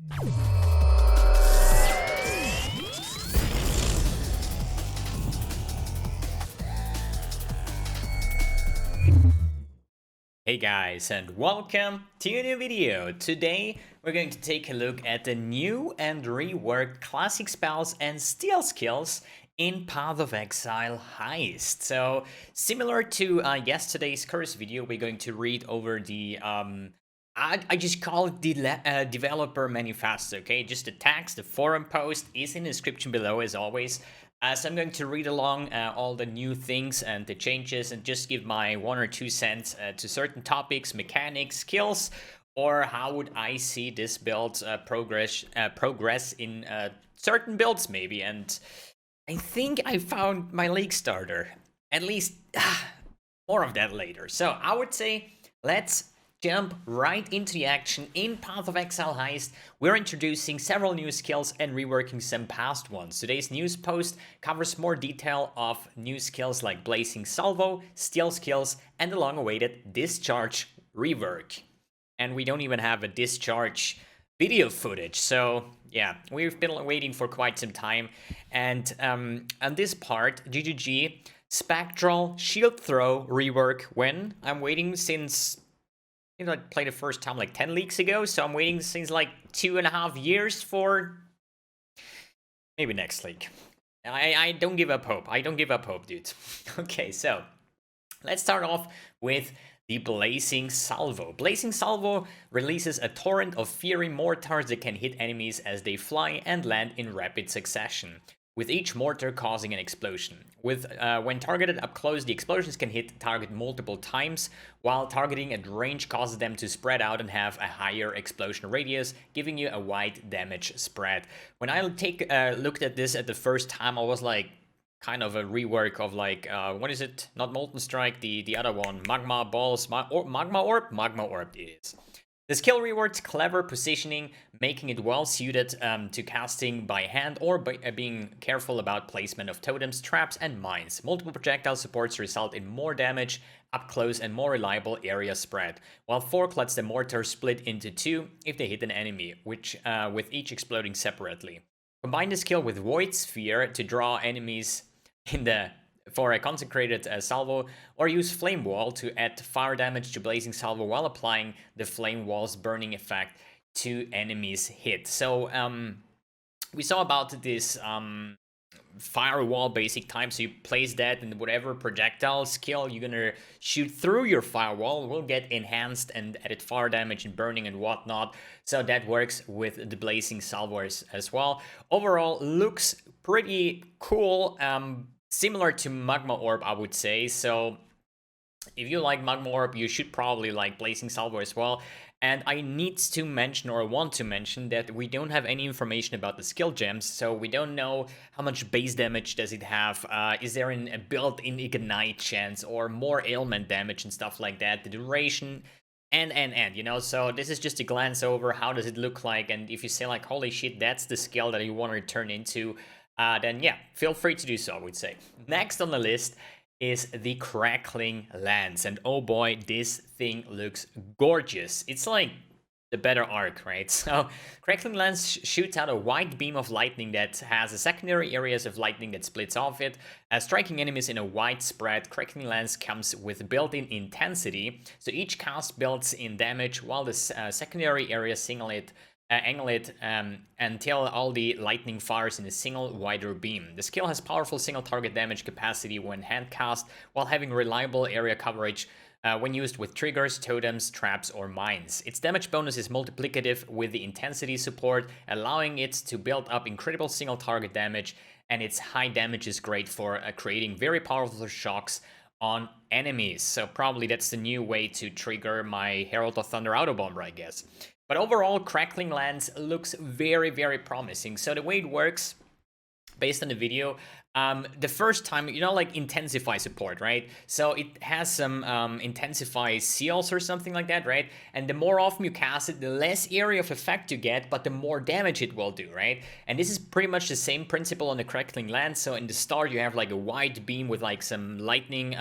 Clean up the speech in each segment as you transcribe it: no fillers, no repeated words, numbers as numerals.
Hey guys, and welcome to a new video. Today we're going to take a look at the new and reworked classic spells and steal skills in Path of Exile Heist. So similar to yesterday's curse video, we're going to read over the I just call it the developer manifesto, okay? Just the text, the forum post is in the description below as always. So I'm going to read along all the new things and the changes and just give my 1 or 2 cents to certain topics, mechanics, skills, or how would I see this build progress in certain builds maybe. And I think I found my league starter. At least more of that later. So I would say let's jump right into the action. In Path of Exile Heist, we're introducing several new skills and reworking some past ones. Today's news post covers more detail of new skills like Blazing Salvo, Steal skills, and the long-awaited Discharge rework. And we don't even have a Discharge video footage, so yeah, we've been waiting for quite some time. And on this part, GGG, Spectral Shield Throw rework when? I'm waiting since... I played the first time like 10 leagues ago, so I'm waiting since like 2.5 years for maybe next league. I don't give up hope. I don't give up hope, dude. Okay, so let's start off with the Blazing Salvo. Blazing Salvo releases a torrent of fiery mortars that can hit enemies as they fly and land in rapid succession, with each mortar causing an explosion. When targeted up close, the explosions can hit target multiple times, while targeting at range causes them to spread out and have a higher explosion radius, giving you a wide damage spread. When I looked at this at the first time, I was like, kind of a rework of like, what is it? Not Molten Strike, the other one, Magma Balls, Magma Orb? Magma Orb it is. The skill rewards clever positioning, making it well suited to casting by hand or by being careful about placement of totems, traps, and mines. Multiple projectile supports result in more damage up close and more reliable area spread, while Fork lets the mortar split into 2 if they hit an enemy, which with each exploding separately. Combine the skill with Void Sphere to draw enemies for a consecrated salvo, or use Flame Wall to add fire damage to Blazing Salvo while applying the Flame Wall's burning effect to enemies hit. So we saw about this firewall basic time, so you place that and whatever projectile skill you're gonna shoot through your firewall will get enhanced and added fire damage and burning and whatnot. So that works with the Blazing Salvo as well. Overall, looks pretty cool. Similar to Magma Orb, I would say. So if you like Magma Orb, you should probably like Blazing Salvo as well. And I need to mention, or want to mention, that we don't have any information about the skill gems, so we don't know how much base damage does it have, is there a built-in ignite chance, or more ailment damage and stuff like that, the duration, and, you know, so this is just a glance over, how does it look like, and if you say like, holy shit, that's the skill that you want to turn into, then yeah, feel free to do so, I would say. Next on the list is the Crackling Lance, and oh boy, this thing looks gorgeous. It's like the better arc, right? So Crackling Lance shoots out a wide beam of lightning that has a secondary areas of lightning that splits off it, striking enemies in a wide spread. Crackling Lance comes with built-in intensity, so each cast builds in damage, while the secondary areas angle it until all the lightning fires in a single wider beam. The skill has powerful single target damage capacity when hand cast, while having reliable area coverage when used with triggers, totems, traps, or mines. Its damage bonus is multiplicative with the intensity support, allowing it to build up incredible single target damage, and its high damage is great for creating very powerful shocks on enemies. So probably that's the new way to trigger my Herald of Thunder Autobomber, I guess. But overall, Crackling Lance looks very, very promising. So the way it works, based on the video, the first time, you know, like Intensify support, right? So it has some Intensify seals or something like that, right? And the more often you cast it, the less area of effect you get, but the more damage it will do, right? And this is pretty much the same principle on the Crackling Lance. So in the start, you have like a wide beam with like some lightning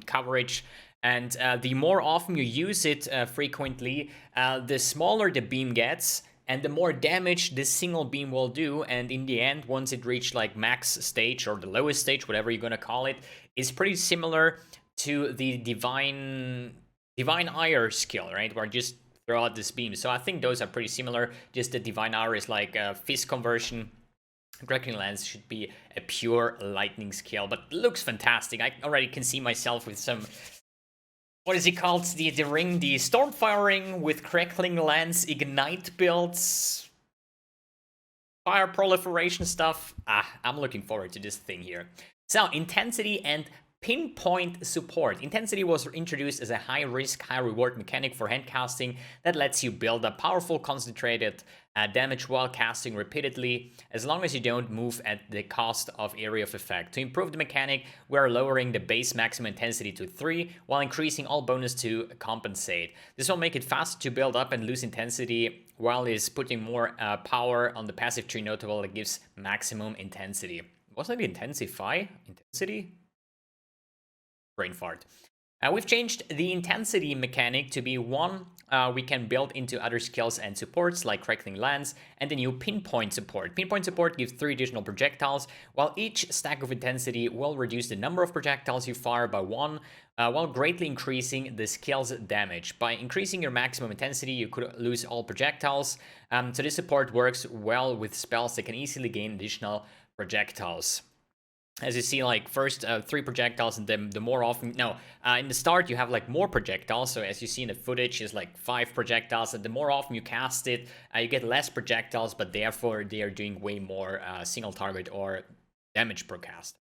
coverage. And the more often you use it frequently, the smaller the beam gets, and the more damage this single beam will do. And in the end, once it reached like max stage or the lowest stage, whatever you're gonna call it, is pretty similar to the Divine Ire skill, right? Where just throw out this beam. So I think those are pretty similar. Just the Divine Ire is like a fist conversion. Crackling Lance should be a pure lightning skill, but looks fantastic. I already can see myself with some, what is it called? The ring, the Stormfire ring with Crackling Lance Ignite builds, fire proliferation stuff. I'm looking forward to this thing here. So, intensity and pinpoint support. Intensity was introduced as a high-risk, high-reward mechanic for hand casting that lets you build up powerful, concentrated damage while casting repeatedly, as long as you don't move at the cost of area of effect. To improve the mechanic, we're lowering the base maximum intensity to 3, while increasing all bonus to compensate. This will make it faster to build up and lose intensity, while it's putting more power on the passive tree notable that gives maximum intensity. Wasn't it intensify? Intensity? Brain fart. We've changed the intensity mechanic to be one we can build into other skills and supports like Crackling Lance, and the new pinpoint support. Pinpoint support gives 3 additional projectiles, while each stack of intensity will reduce the number of projectiles you fire by 1, while greatly increasing the skill's damage. By increasing your maximum intensity, you could lose all projectiles, so this support works well with spells that can easily gain additional projectiles. As you see, like, first 3 projectiles, and then the more often... No, in the start, you have, like, more projectiles. So as you see in the footage, is like 5 projectiles. And the more often you cast it, you get less projectiles, but therefore they are doing way more single target or damage per cast.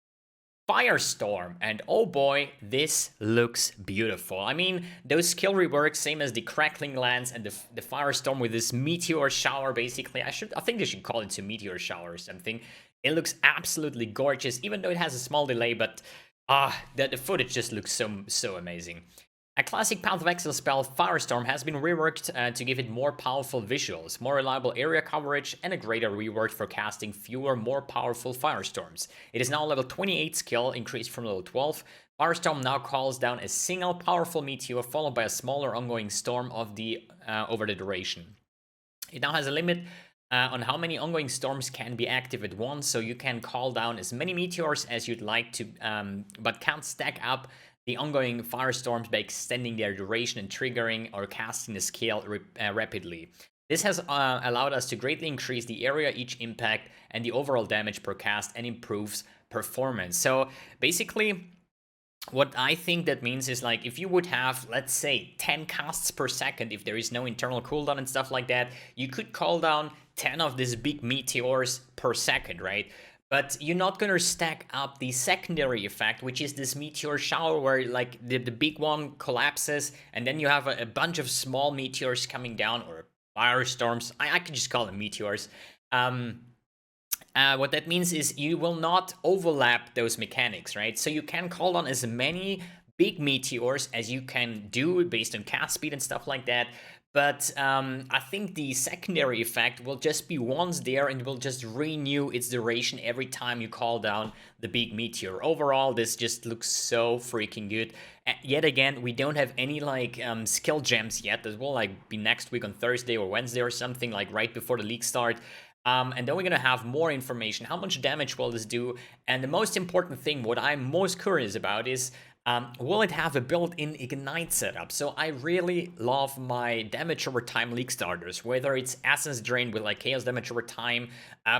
Firestorm, and oh boy, this looks beautiful. I mean, those skill reworks, same as the Crackling Lance and the Firestorm with this meteor shower, basically. I think they should call it a meteor shower or something. It looks absolutely gorgeous, even though it has a small delay, but the footage just looks so amazing. A classic Path of Exile spell, Firestorm, has been reworked to give it more powerful visuals, more reliable area coverage, and a greater rework for casting fewer, more powerful Firestorms. It is now level 28 skill, increased from level 12. Firestorm now calls down a single powerful meteor, followed by a smaller ongoing storm of over the duration. It now has a limit on how many ongoing storms can be active at once, so you can call down as many meteors as you'd like to, but can't stack up the ongoing firestorms by extending their duration and triggering or casting the skill rapidly. This has allowed us to greatly increase the area each impact and the overall damage per cast, and improves performance. So basically, what I think that means is, like, if you would have, let's say, 10 casts per second, if there is no internal cooldown and stuff like that, you could call down 10 of these big meteors per second, right? But you're not gonna stack up the secondary effect, which is this meteor shower where, like, the big one collapses, and then you have a bunch of small meteors coming down, or firestorms. I could just call them meteors. What that means is you will not overlap those mechanics, right? So you can call on as many big meteors as you can do based on cast speed and stuff like that. But I think the secondary effect will just be once there, and will just renew its duration every time you call down the big meteor. Overall, this just looks so freaking good. Yet again, we don't have any, like, skill gems yet. That will, like, be next week on Thursday or Wednesday or something, like right before the league start. And then we're gonna have more information. How much damage will this do? And the most important thing, what I'm most curious about, is will it have a built-in Ignite setup? So I really love my damage over time league starters, whether it's Essence Drain with, like, Chaos damage over time,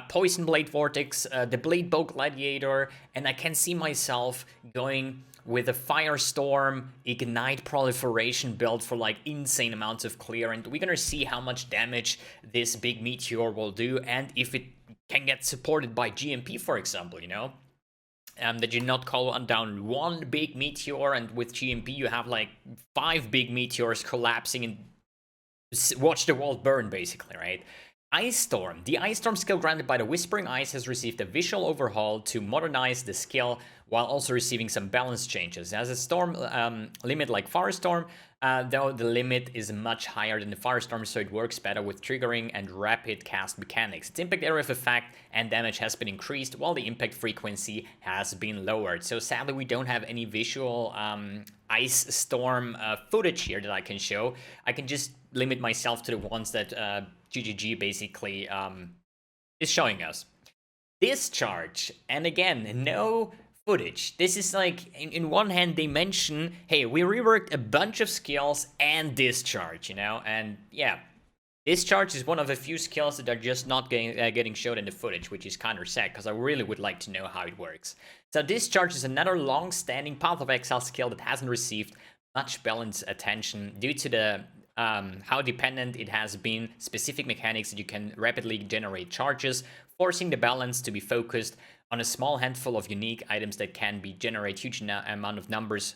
Poison Blade Vortex, the Blade Bow Gladiator, and I can see myself going with a Firestorm Ignite Proliferation build for, like, insane amounts of clear, and we're gonna see how much damage this big meteor will do, and if it can get supported by GMP, for example, you know? That you not call down one big meteor, and with GMP you have, like, 5 big meteors collapsing and watch the world burn, basically, right? Ice Storm. The Ice Storm skill granted by the Whispering Ice has received a visual overhaul to modernize the skill, while also receiving some balance changes. It has a storm limit like Firestorm, though the limit is much higher than the Firestorm, so it works better with triggering and rapid cast mechanics. Its impact area of effect and damage has been increased, while the impact frequency has been lowered. So sadly, we don't have any visual ice storm footage here that I can show. I can just limit myself to the ones that GGG basically is showing us. Discharge, and again, no footage. This is like, in one hand, they mention, hey, we reworked a bunch of skills and discharge, you know? And yeah, discharge is one of the few skills that are just not getting showed in the footage, which is kind of sad, because I really would like to know how it works. So discharge is another long-standing Path of Exile skill that hasn't received much balanced attention due to the how dependent it has been specific mechanics that you can rapidly generate charges, forcing the balance to be focused on a small handful of unique items that can be generate huge amount of numbers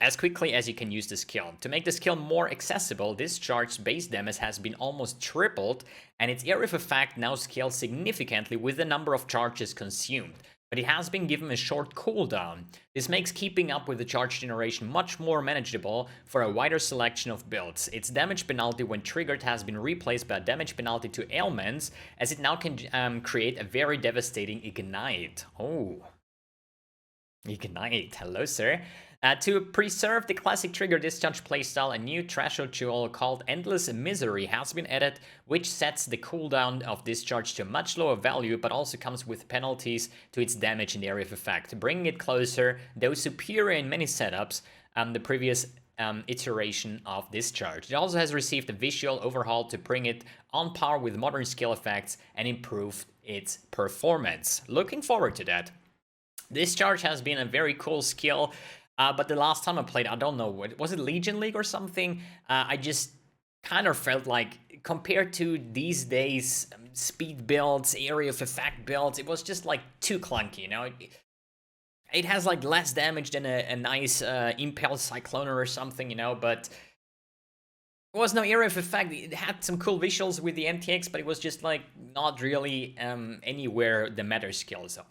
as quickly as you can use the skill. To make the skill more accessible, this charge's base damage has been almost tripled, and its area of effect now scales significantly with the number of charges consumed. But it has been given a short cooldown. This makes keeping up with the charge generation much more manageable for a wider selection of builds. Its damage penalty when triggered has been replaced by a damage penalty to ailments, as it now can create a very devastating ignite. Oh. Ignite, hello sir. To preserve the classic trigger discharge playstyle, a new threshold tool called Endless Misery has been added, which sets the cooldown of discharge to a much lower value, but also comes with penalties to its damage in the area of effect, bringing it closer, though superior in many setups, the previous iteration of discharge. It also has received a visual overhaul to bring it on par with modern skill effects and improve its performance. Looking forward to that. Discharge has been a very cool skill, but the last time I played, I don't know, was it Legion League or something? I just kind of felt like, compared to these days, speed builds, area of effect builds, it was just like too clunky, you know? It has like less damage than a nice Impel Cycloner or something, you know, but it was no area of effect. It had some cool visuals with the MTX, but it was just like not really anywhere the meta skills are.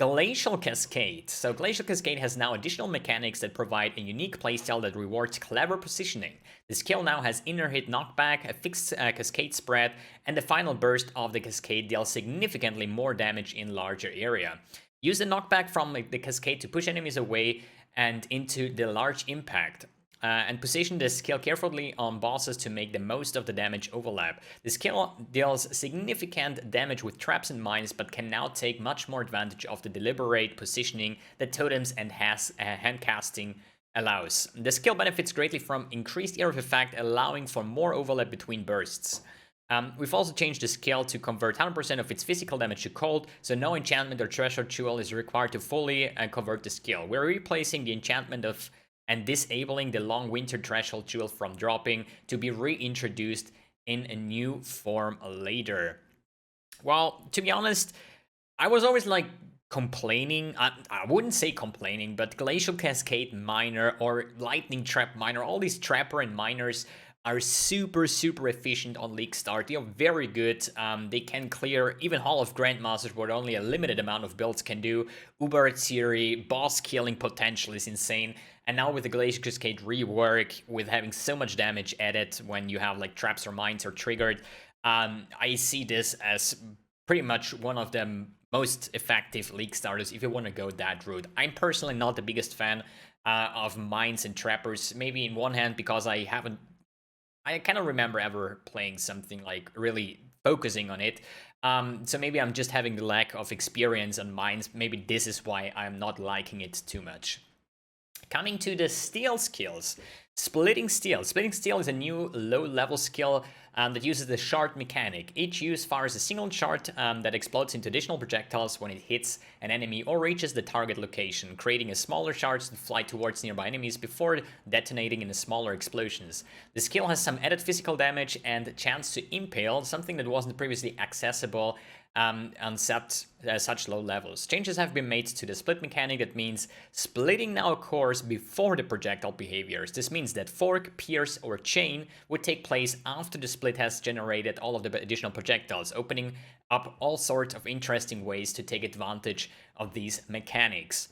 Glacial Cascade. So Glacial Cascade has now additional mechanics that provide a unique playstyle that rewards clever positioning. The skill now has inner hit knockback, a fixed cascade spread, and the final burst of the cascade deals significantly more damage in larger area. Use the knockback from the cascade to push enemies away and into the large impact. And position the skill carefully on bosses to make the most of the damage overlap. The skill deals significant damage with traps and mines, but can now take much more advantage of the deliberate positioning that totems and hand casting allows. The skill benefits greatly from increased area of effect, allowing for more overlap between bursts. We've also changed the skill to convert 100% of its physical damage to cold, so no enchantment or threshold jewel is required to fully convert the skill. We're replacing the enchantment of and disabling the long winter threshold jewel from dropping to be reintroduced in a new form later. Well, to be honest, I was always like complaining, I wouldn't say complaining, but Glacial Cascade Miner or Lightning Trap Miner, all these Trapper and Miners are super efficient on League Start. They are very good. They can clear even Hall of Grandmasters, what only a limited amount of builds can do. Uber Theory, boss killing potential is insane. And now with the Glacial Cascade rework, with having so much damage added when you have like traps or mines are triggered, I see this as pretty much one of the most effective League starters if you want to go that route. I'm personally not the biggest fan of mines and trappers. Maybe in one hand because I cannot remember ever playing something like really focusing on it. So maybe I'm just having the lack of experience on mines. Maybe this is why I'm not liking it too much. Coming to the steel skills. Splitting Steel. Splitting Steel is a new low-level skill that uses the shard mechanic. Each use fires a single shard that explodes into additional projectiles when it hits an enemy or reaches the target location, creating a smaller shards that fly towards nearby enemies before detonating in smaller explosions. The skill has some added physical damage and chance to impale, something that wasn't previously accessible on such low levels. Changes have been made to the split mechanic. That means splitting now occurs before the projectile behaviors. This means that fork, pierce, or chain would take place after the split has generated all of the additional projectiles, opening up all sorts of interesting ways to take advantage of these mechanics.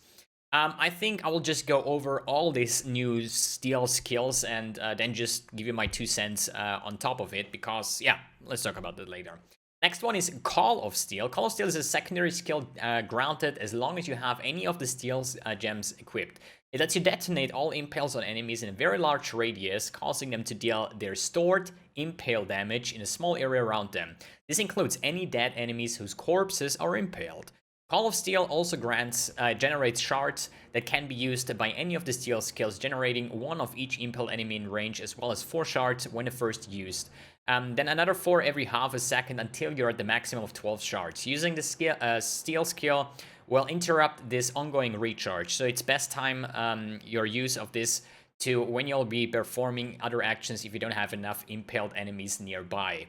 I think I will just go over all these new steel skills and then just give you my 2 cents on top of it, because, yeah, let's talk about that later. Next one is Call of Steel. Call of Steel is a secondary skill granted as long as you have any of the steel gems equipped. It lets you detonate all impales on enemies in a very large radius, causing them to deal their stored impale damage in a small area around them. This includes any dead enemies whose corpses are impaled. Call of Steel also generates shards that can be used by any of the steel skills, generating one of each impale enemy in range, as well as 4 shards when first used. Then another 4 every half a second until you're at the maximum of 12 shards. Using the steel skill will interrupt this ongoing recharge, so it's best time your use of this to when you'll be performing other actions if you don't have enough impaled enemies nearby.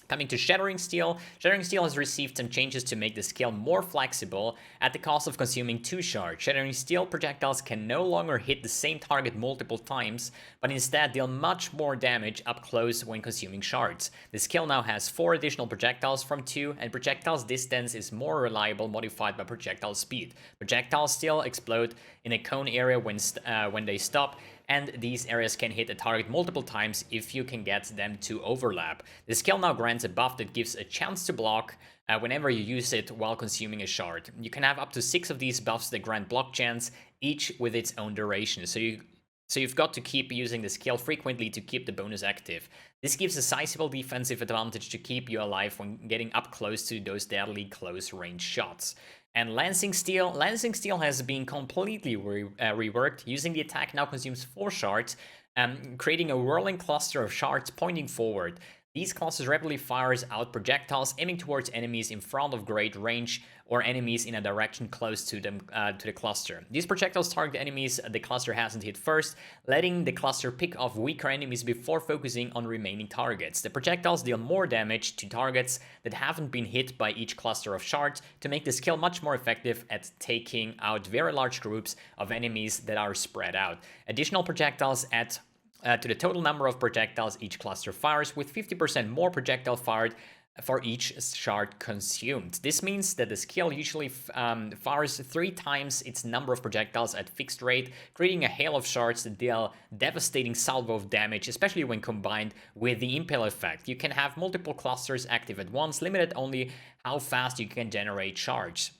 Coming to Shattering Steel, Shattering Steel has received some changes to make the skill more flexible at the cost of consuming 2 shards. Shattering Steel projectiles can no longer hit the same target multiple times, but instead deal much more damage up close when consuming shards. The skill now has 4 additional projectiles from 2, and projectiles distance is more reliable, modified by projectile speed. Projectiles still explode in a cone area when they stop, and these areas can hit a target multiple times if you can get them to overlap. The skill now grants a buff that gives a chance to block whenever you use it while consuming a shard. You can have up to 6 of these buffs that grant block chance, each with its own duration. So you've got to keep using the skill frequently to keep the bonus active. This gives a sizable defensive advantage to keep you alive when getting up close to those deadly close range shots. And Lancing Steel has been completely reworked. Using the attack now consumes 4 shards, creating a whirling cluster of shards pointing forward. These clusters rapidly fires out projectiles aiming towards enemies in front of great range or enemies in a direction close to them to the cluster. These projectiles target enemies the cluster hasn't hit first, letting the cluster pick off weaker enemies before focusing on remaining targets. The projectiles deal more damage to targets that haven't been hit by each cluster of shards to make the skill much more effective at taking out very large groups of enemies that are spread out. Additional projectiles add to the total number of projectiles each cluster fires, with 50% more projectile fired for each shard consumed. This means that the skill usually fires 3 times its number of projectiles at fixed rate, creating a hail of shards that deal devastating salvo of damage, especially when combined with the impale effect. You can have multiple clusters active at once, limited only how fast you can generate shards.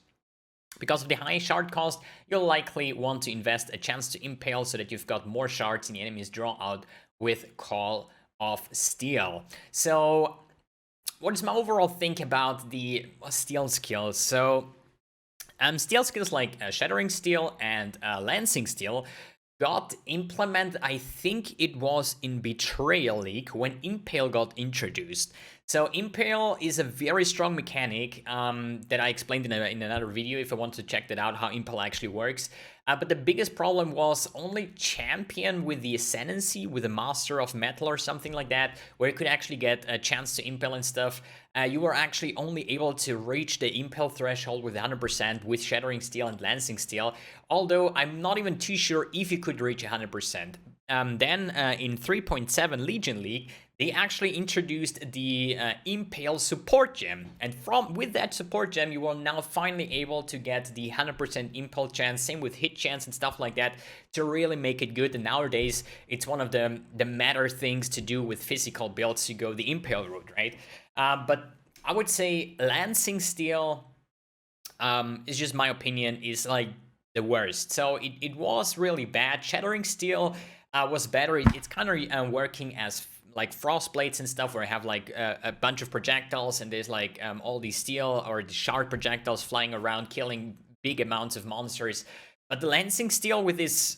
Because of the high shard cost, you'll likely want to invest a chance to impale so that you've got more shards in the enemy's draw out with Call of Steel. So, what is my overall think about the steel skills? So, steel skills like Shattering Steel and Lancing Steel got implemented, I think it was in Betrayal League when Impale got introduced. So Impale is a very strong mechanic that I explained in another video if I want to check that out, how Impale actually works. But the biggest problem was only champion with the Ascendancy, with a Master of Metal or something like that, where you could actually get a chance to Impale and stuff. You were actually only able to reach the Impale threshold with 100% with Shattering Steel and Lancing Steel, although I'm not even too sure if you could reach 100%. Then in 3.7 Legion League, they actually introduced the Impale support gem, and with that support gem you are now finally able to get the 100% impale chance, same with hit chance and stuff like that, to really make it good. And nowadays it's one of the matter things to do with physical builds to go the impale route, right? But I would say Lancing Steel is just my opinion, is like the worst. So it was really bad. Shattering Steel was better. It's kind of working as like frost blades and stuff, where I have like a bunch of projectiles and there's like all these steel or the shard projectiles flying around killing big amounts of monsters. But the Lancing Steel with this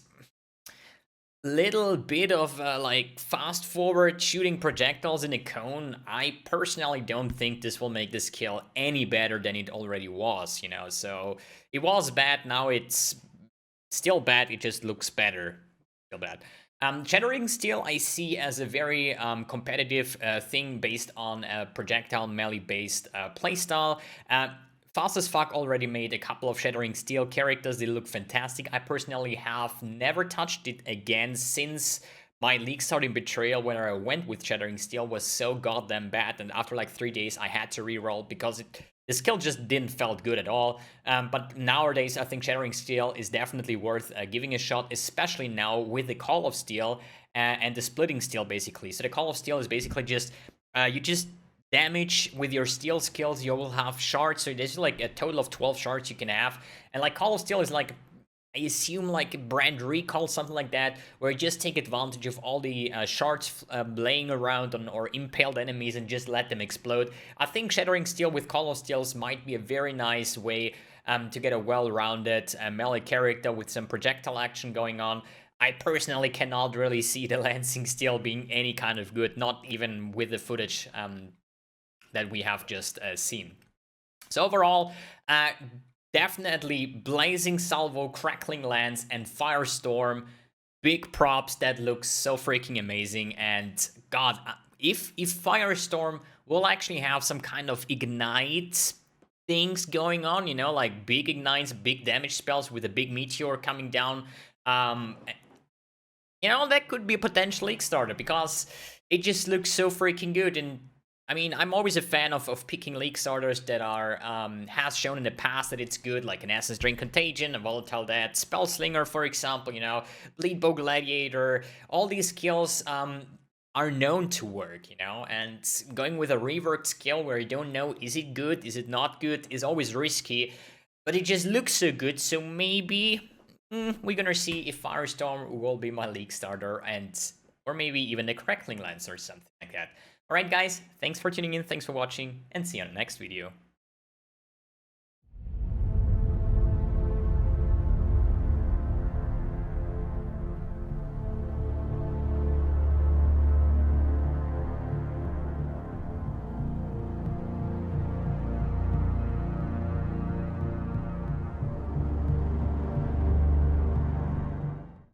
little bit of like fast forward shooting projectiles in a cone, I personally don't think this will make this kill any better than it already was, you know. So it was bad, now it's still bad, it just looks better. Still bad. Shattering Steel I see as a very competitive thing based on a projectile melee based playstyle. Fast as Fuck already made a couple of Shattering Steel characters. They look fantastic. I personally have never touched it again since my league starting Betrayal, where I went with Shattering Steel, was so goddamn bad, and after like 3 days I had to reroll because the skill just didn't felt good at all. But nowadays, I think Shattering Steel is definitely worth giving a shot, especially now with the Call of Steel and the Splitting Steel, basically. So the Call of Steel is basically just, you just damage with your steel skills. You will have shards, so there's like a total of 12 shards you can have. And like Call of Steel is like, I assume like brand recall, something like that, where you just take advantage of all the shards laying around on or impaled enemies and just let them explode. I think Shattering Steel with Call of Steels might be a very nice way to get a well-rounded melee character with some projectile action going on. I personally cannot really see the Lancing Steel being any kind of good, not even with the footage that we have just seen. So overall, definitely Blazing Salvo, Crackling Lance, and Firestorm. Big props. That looks so freaking amazing. And God, if Firestorm will actually have some kind of ignite things going on, you know, like big ignites, big damage spells with a big meteor coming down, you know, that could be a potential league starter because it just looks so freaking good. And I mean, I'm always a fan of picking league starters that are, has shown in the past that it's good, like an Essence Drain Contagion, a Volatile Death, Spellslinger, for example, you know, Bleed Bow Gladiator. All these skills are known to work, you know, and going with a reworked skill where you don't know, is it good, is it not good, is always risky, but it just looks so good, so maybe we're gonna see if Firestorm will be my league starter, and or maybe even the Crackling Lance or something like that. Alright guys, thanks for tuning in, thanks for watching, and see you on the next video.